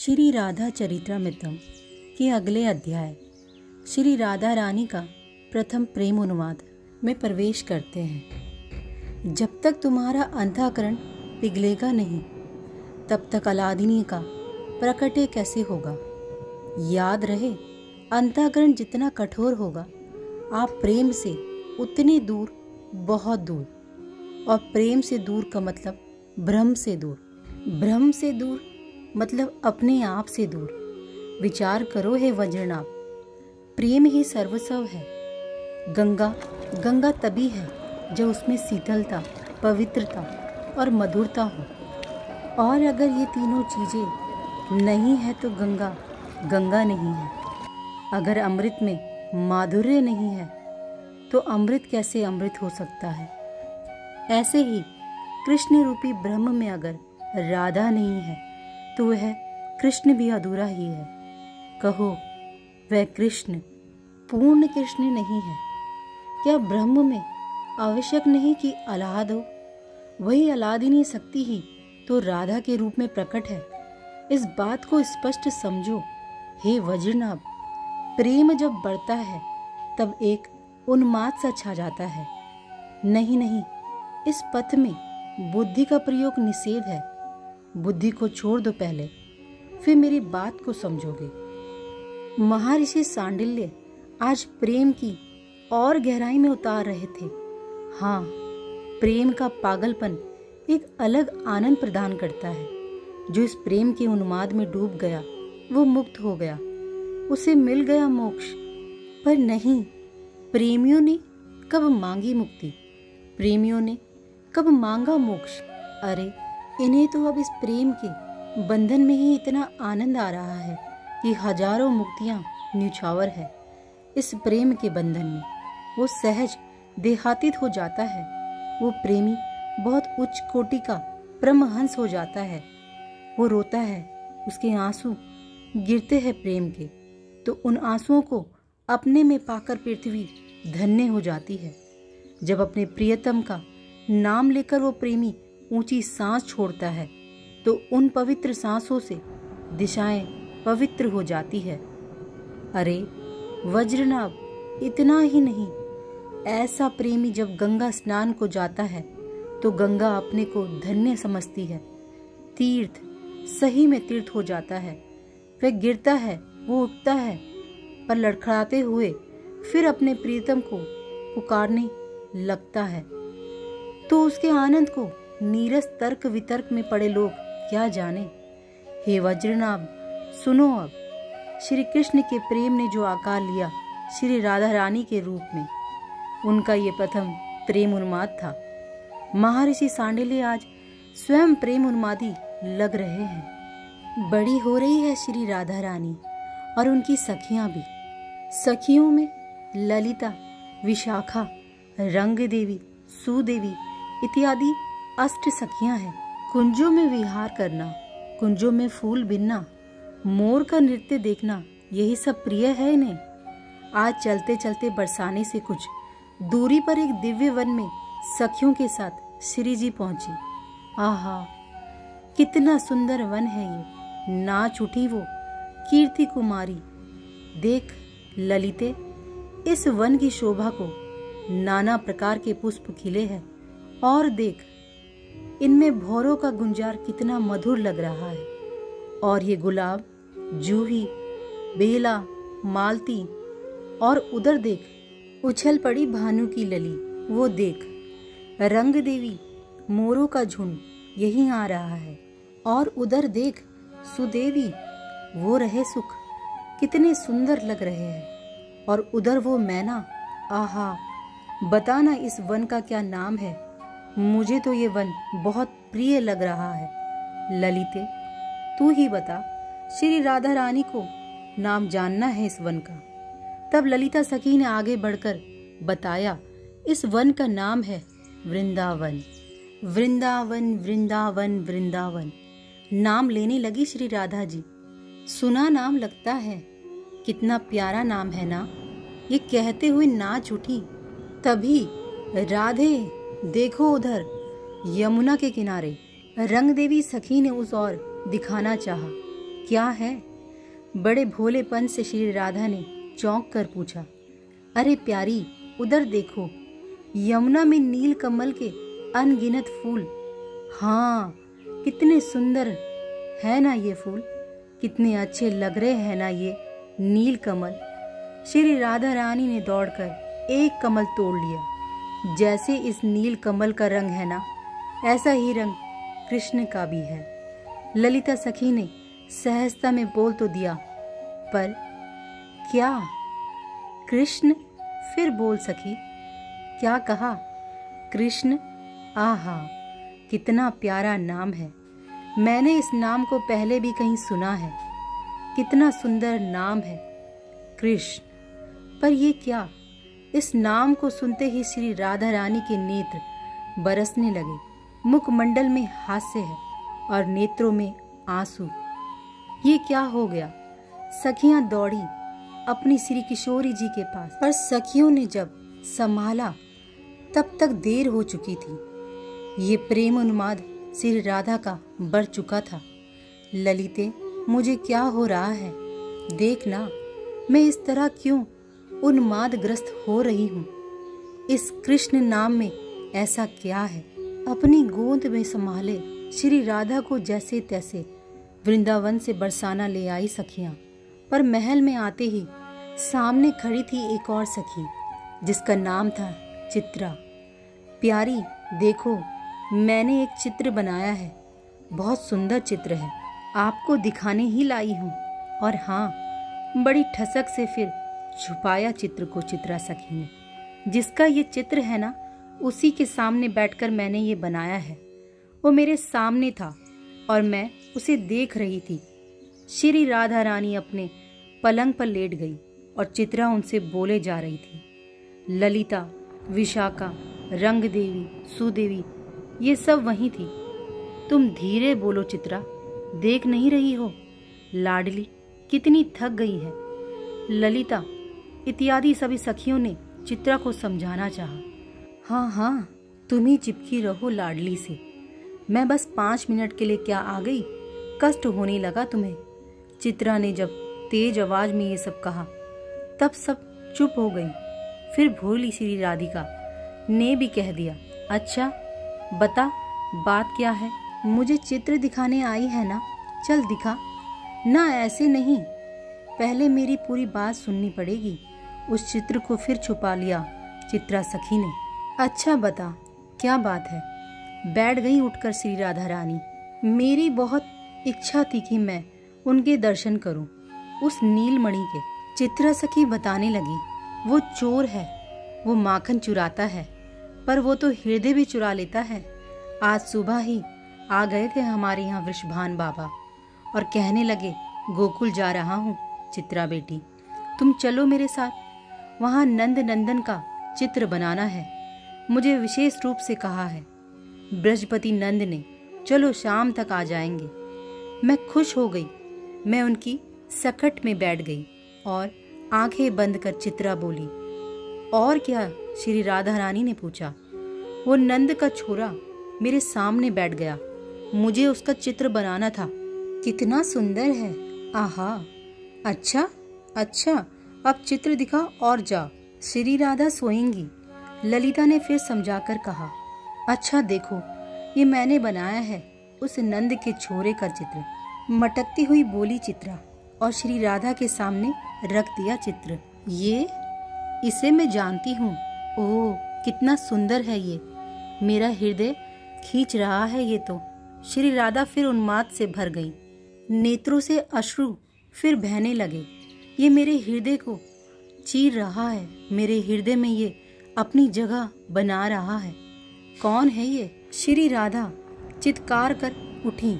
श्री राधा चरित्रामृतम के अगले अध्याय श्री राधा रानी का प्रथम प्रेम अनुवाद में प्रवेश करते हैं। जब तक तुम्हारा अंतःकरण पिघलेगा नहीं तब तक अलादिनी का प्रकटे कैसे होगा। याद रहे, अंतःकरण जितना कठोर होगा आप प्रेम से उतने दूर, बहुत दूर। और प्रेम से दूर का मतलब भ्रम से दूर, भ्रम से दूर मतलब अपने आप से दूर। विचार करो हे वज्रनाभ, प्रेम ही सर्वस्व है। गंगा तभी है जब उसमें शीतलता, पवित्रता और मधुरता हो। और अगर ये तीनों चीजें नहीं है तो गंगा नहीं है। अगर अमृत में माधुर्य नहीं है तो अमृत कैसे अमृत हो सकता है। ऐसे ही कृष्ण रूपी ब्रह्म में अगर राधा नहीं है तो वह कृष्ण भी अधूरा ही है। कहो, वह कृष्ण पूर्ण कृष्ण नहीं है क्या? ब्रह्म में आवश्यक नहीं कि आह्लाद हो, वही आह्लादिनी शक्ति ही तो राधा के रूप में प्रकट है। इस बात को स्पष्ट समझो हे वज्रनाभ। प्रेम जब बढ़ता है तब एक उन्माद सा छा जाता है। नहीं, इस पथ में बुद्धि का प्रयोग निषेध है। बुद्धि को छोड़ दो पहले, फिर मेरी बात को समझोगे। महर्षि सांडिल्य आज प्रेम की और गहराई में उतार रहे थे। हाँ, प्रेम का पागलपन एक अलग आनंद प्रदान करता है। जो इस प्रेम के उन्माद में डूब गया वो मुक्त हो गया, उसे मिल गया मोक्ष। पर नहीं, प्रेमियों ने कब मांगी मुक्ति, प्रेमियों ने कब मांगा मोक्ष। अरे, इन्हें तो अब इस प्रेम के बंधन में ही इतना आनंद आ रहा है कि हजारों मुक्तियां न्यौछावर है। इस प्रेम के बंधन में वो सहज देहातीत हो जाता है। वो प्रेमी बहुत उच्च कोटि का परमहंस हो जाता है। वो रोता है, उसके आंसू गिरते हैं प्रेम के, तो उन आंसुओं को अपने में पाकर पृथ्वी धन्य हो जाती है। जब अपने प्रियतम का नाम लेकर वो प्रेमी ऊंची सांस छोड़ता है तो उन पवित्र सांसों से दिशाएं पवित्र हो जाती है। अरे वज्रनाभ, इतना ही नहीं, ऐसा प्रेमी जब गंगा स्नान को जाता है तो गंगा अपने को धन्य समझती है। तीर्थ सही में तीर्थ हो जाता है। वह गिरता है, वो उठता है, पर लड़खड़ाते हुए फिर अपने प्रियतम को पुकारने लगता है। तो उसके आनंद को नीरस तर्क वितर्क में पड़े लोग क्या जाने। हे वज्रनाभ, सुनो अब। श्री कृष्ण के प्रेम ने जो आकार लिया श्री राधा रानी के रूप में, उनका ये प्रथम प्रेम उन्माद था। महर्षि सांडिल्य आज स्वयं प्रेम उन्मादी लग रहे हैं। बड़ी हो रही है श्री राधा रानी और उनकी सखियां भी। सखियों में ललिता, विशाखा, रंग देवी, सुदेवी इत्यादि अष्ट सखियां हैं। कुंजों में विहार करना, कुंजों में फूल बिनना, मोर का नृत्य देखना, यही सब प्रिय है इन्हें। आज चलते चलते बरसाने से कुछ दूरी पर एक दिव्य वन में सखियों के साथ श्री जी पहुंची। आहा, कितना सुंदर वन है ये। नाच उठी वो कीर्ति कुमारी। देख ललिते, इस वन की शोभा को नाना प्रकार के पुष्प खिले हैं। और देख, इनमें भौरों का गुंजार कितना मधुर लग रहा है। और ये गुलाब, जूही, बेला, मालती, और उधर देख उछल पड़ी भानु की लली, वो देख रंग देवी, मोरों का झुंड यहीं आ रहा है। और उधर देख सुदेवी, वो रहे सुख, कितने सुंदर लग रहे हैं। और उधर वो मैना, आहा, बताना इस वन का क्या नाम है। मुझे तो ये वन बहुत प्रिय लग रहा है। ललिते, तू ही बता, श्री राधा रानी को नाम जानना है इस वन का। तब ललिता सखी ने आगे बढ़कर बताया, इस वन का नाम है वृंदावन। वृंदावन वृंदावन वृंदावन नाम लेने लगी श्री राधा जी। सुना नाम लगता है, कितना प्यारा नाम है ना। ये कहते हुए नाच उठी। तभी राधे, देखो उधर यमुना के किनारे। रंग देवी सखी ने उस ओर दिखाना चाहा क्या है? बड़े भोलेपन से श्री राधा ने चौंक कर पूछा। अरे प्यारी, उधर देखो, यमुना में नील कमल के अनगिनत फूल। हाँ, कितने सुंदर है ना ये फूल, कितने अच्छे लग रहे हैं ना ये नील कमल। श्री राधा रानी ने दौड़कर एक कमल तोड़ लिया। जैसे इस नील कमल का रंग है ना, ऐसा ही रंग कृष्ण का भी है। ललिता सखी ने सहजता में बोल तो दिया, पर क्या? कृष्ण? फिर बोल सखी, क्या कहा? कृष्ण? आहा, कितना प्यारा नाम है। मैंने इस नाम को पहले भी कहीं सुना है। कितना सुंदर नाम है, कृष्ण। पर ये क्या? इस नाम को सुनते ही श्री राधा रानी के नेत्र बरसने लगे। मुखमंडल में हास्य है और नेत्रों में आंसू। ये क्या हो गया? सखियां दौड़ी अपनी श्री किशोरी जी के पास, और सखियों ने जब संभाला तब तक देर हो चुकी थी। ये प्रेम उन्माद श्री राधा का बढ़ चुका था। ललिते, मुझे क्या हो रहा है? देखना, मैं इस तरह क्यों उन्मादग्रस्त हो रही हूँ। इस कृष्ण नाम में ऐसा क्या है? अपनी गोद में संभाले श्री राधा को जैसे तैसे वृंदावन से बरसाना ले आई सखियां। पर महल में आते ही सामने खड़ी थी एक और सखी, जिसका नाम था चित्रा। प्यारी, देखो, मैंने एक चित्र बनाया है। बहुत सुंदर चित्र है, आपको दिखाने ही लाई हूँ। और हाँ, बड़ी ठसक से फिर छुपाया चित्र को चित्रा सखी ने। जिसका ये चित्र है ना, उसी के सामने बैठकर मैंने ये बनाया है। वो मेरे सामने था और मैं उसे देख रही थी। श्री राधा रानी अपने पलंग पर लेट गई और चित्रा उनसे बोले जा रही थी। ललिता, विशाखा, रंग देवी, सुदेवी, ये सब वहीं थी। तुम धीरे बोलो चित्रा, देख नहीं रही हो लाडली कितनी थक गई है। ललिता इत्यादि सभी सखियों ने चित्रा को समझाना चाहा। हाँ हाँ, तुम ही चिपकी रहो लाडली से। मैं बस 5 मिनट के लिए क्या आ गई? कष्ट होने लगा तुम्हें। चित्रा ने जब तेज आवाज में ये सब कहा तब सब चुप हो गई। फिर भोली श्री राधिका ने भी कह दिया, अच्छा बता, बात क्या है? मुझे चित्र दिखाने आई है ना, चल दिखा। ना, ऐसे नहीं, पहले मेरी पूरी बात सुननी पड़ेगी। उस चित्र को फिर छुपा लिया चित्रा सखी ने। अच्छा बता, क्या बात है? बैठ गई उठकर श्री राधा रानी। मेरी बहुत इच्छा थी कि मैं उनके दर्शन करूं, उस नीलमणि के। चित्रा सखी बताने लगी, वो चोर है, वो माखन चुराता है, पर वो तो हृदय भी चुरा लेता है। आज सुबह ही आ गए थे हमारे यहाँ वृषभान बाबा और कहने लगे, गोकुल जा रहा हूँ चित्रा बेटी, तुम चलो मेरे साथ। वहाँ नंद नंदन का चित्र बनाना है, मुझे विशेष रूप से कहा है बृहस्पति नंद ने। चलो, शाम तक आ जाएंगे। मैं खुश हो गई। मैं उनकी सकट में बैठ गई और आंखें बंद कर चित्रा बोली, और क्या? श्री राधा रानी ने पूछा। वो नंद का छोरा मेरे सामने बैठ गया, मुझे उसका चित्र बनाना था। कितना सुंदर है, आहा। अच्छा अच्छा, अब चित्र दिखा और जा, श्री राधा सोएंगी। ललिता ने फिर समझाकर कहा। अच्छा देखो, ये मैंने बनाया है उस नंद के छोरे का चित्र। मटकती हुई बोली चित्रा और श्री राधा के सामने रख दिया चित्र। ये, इसे मैं जानती हूँ। ओह, कितना सुंदर है ये, मेरा हृदय खींच रहा है ये तो। श्री राधा फिर उन्माद से भर गई, नेत्रों से अश्रु फिर बहने लगे। ये मेरे हृदय को चीर रहा है, मेरे हृदय में ये अपनी जगह बना रहा है। कौन है ये? श्री राधा चित्कार कर उठी,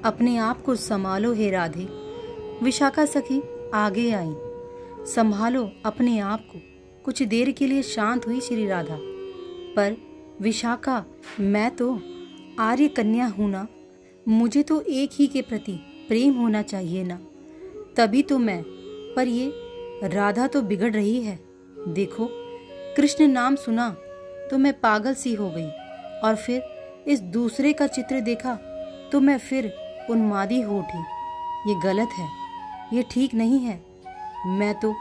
अपने आप को संभालो हे राधे। विशाखा सखी आगे आई, संभालो अपने आप को। कुछ देर के लिए शांत हुई श्री राधा। पर विशाखा, मैं तो आर्य कन्या हूं ना, मुझे तो एक ही के प्रति प्रेम होना चाहिए ना, तभी तो मैं। पर ये राधा तो बिगड़ रही है। देखो, कृष्ण नाम सुना तो मैं पागल सी हो गई, और फिर इस दूसरे का चित्र देखा तो मैं फिर उन्मादी हो उठी। ये गलत है, ये ठीक नहीं है। मैं तो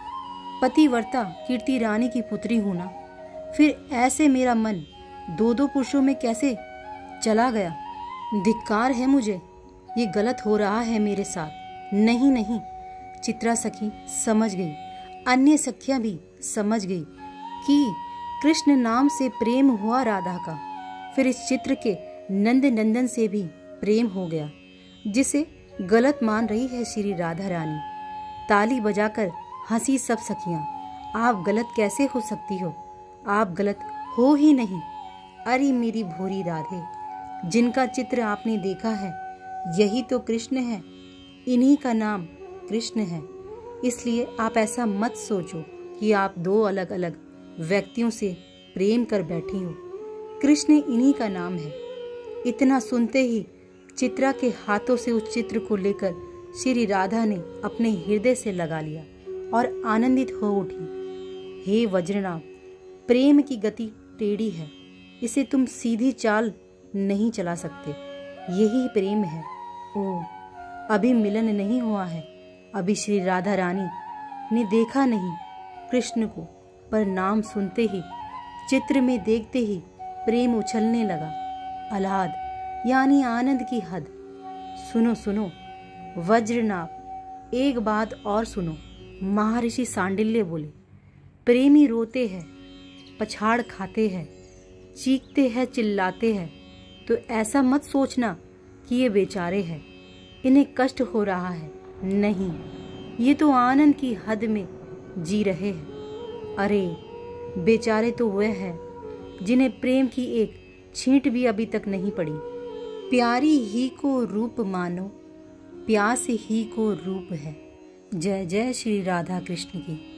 पतिव्रता कीर्ति रानी की पुत्री हूं ना, फिर ऐसे मेरा मन दो दो पुरुषों में कैसे चला गया? धिक्कार है मुझे, ये गलत हो रहा है मेरे साथ। नहीं नहीं, चित्रा सखी समझ गई, अन्य सखियां भी समझ गई कि कृष्ण नाम से प्रेम हुआ राधा का। फिर इस चित्र के नंद नंदन से भी प्रेम हो गया, जिसे गलत मान रही है श्री राधा रानी। ताली बजाकर हंसी सब सखियां। आप गलत कैसे हो सकती हो? आप गलत हो ही नहीं। अरे मेरी भोरी राधे, जिनका चित्र आपने देखा है यही तो कृष्ण है, इन्हीं का नाम कृष्ण है। इसलिए आप ऐसा मत सोचो कि आप दो अलग अलग व्यक्तियों से प्रेम कर बैठी हो। कृष्ण इन्हीं का नाम है। इतना सुनते ही चित्रा के हाथों से उस चित्र को लेकर श्री राधा ने अपने हृदय से लगा लिया और आनंदित हो उठी। हे वज्रनाभ, प्रेम की गति टेढ़ी है, इसे तुम सीधी चाल नहीं चला सकते। यही प्रेम है। ओ, अभी मिलन नहीं हुआ है, अभी श्री राधा रानी ने देखा नहीं कृष्ण को, पर नाम सुनते ही, चित्र में देखते ही प्रेम उछलने लगा। आह्लाद यानी आनंद की हद। सुनो सुनो वज्रनाभ, एक बात और सुनो। महर्षि सांडिल्य बोले, प्रेमी रोते हैं, पछाड़ खाते हैं, चीखते हैं, चिल्लाते हैं, तो ऐसा मत सोचना कि ये बेचारे हैं, इन्हें कष्ट हो रहा है। नहीं, ये तो आनंद की हद में जी रहे हैं। अरे बेचारे तो वह हैं जिन्हें प्रेम की एक छींट भी अभी तक नहीं पड़ी। प्यारी ही को रूप मानो, प्यास ही को रूप है। जय जय श्री राधा कृष्ण की।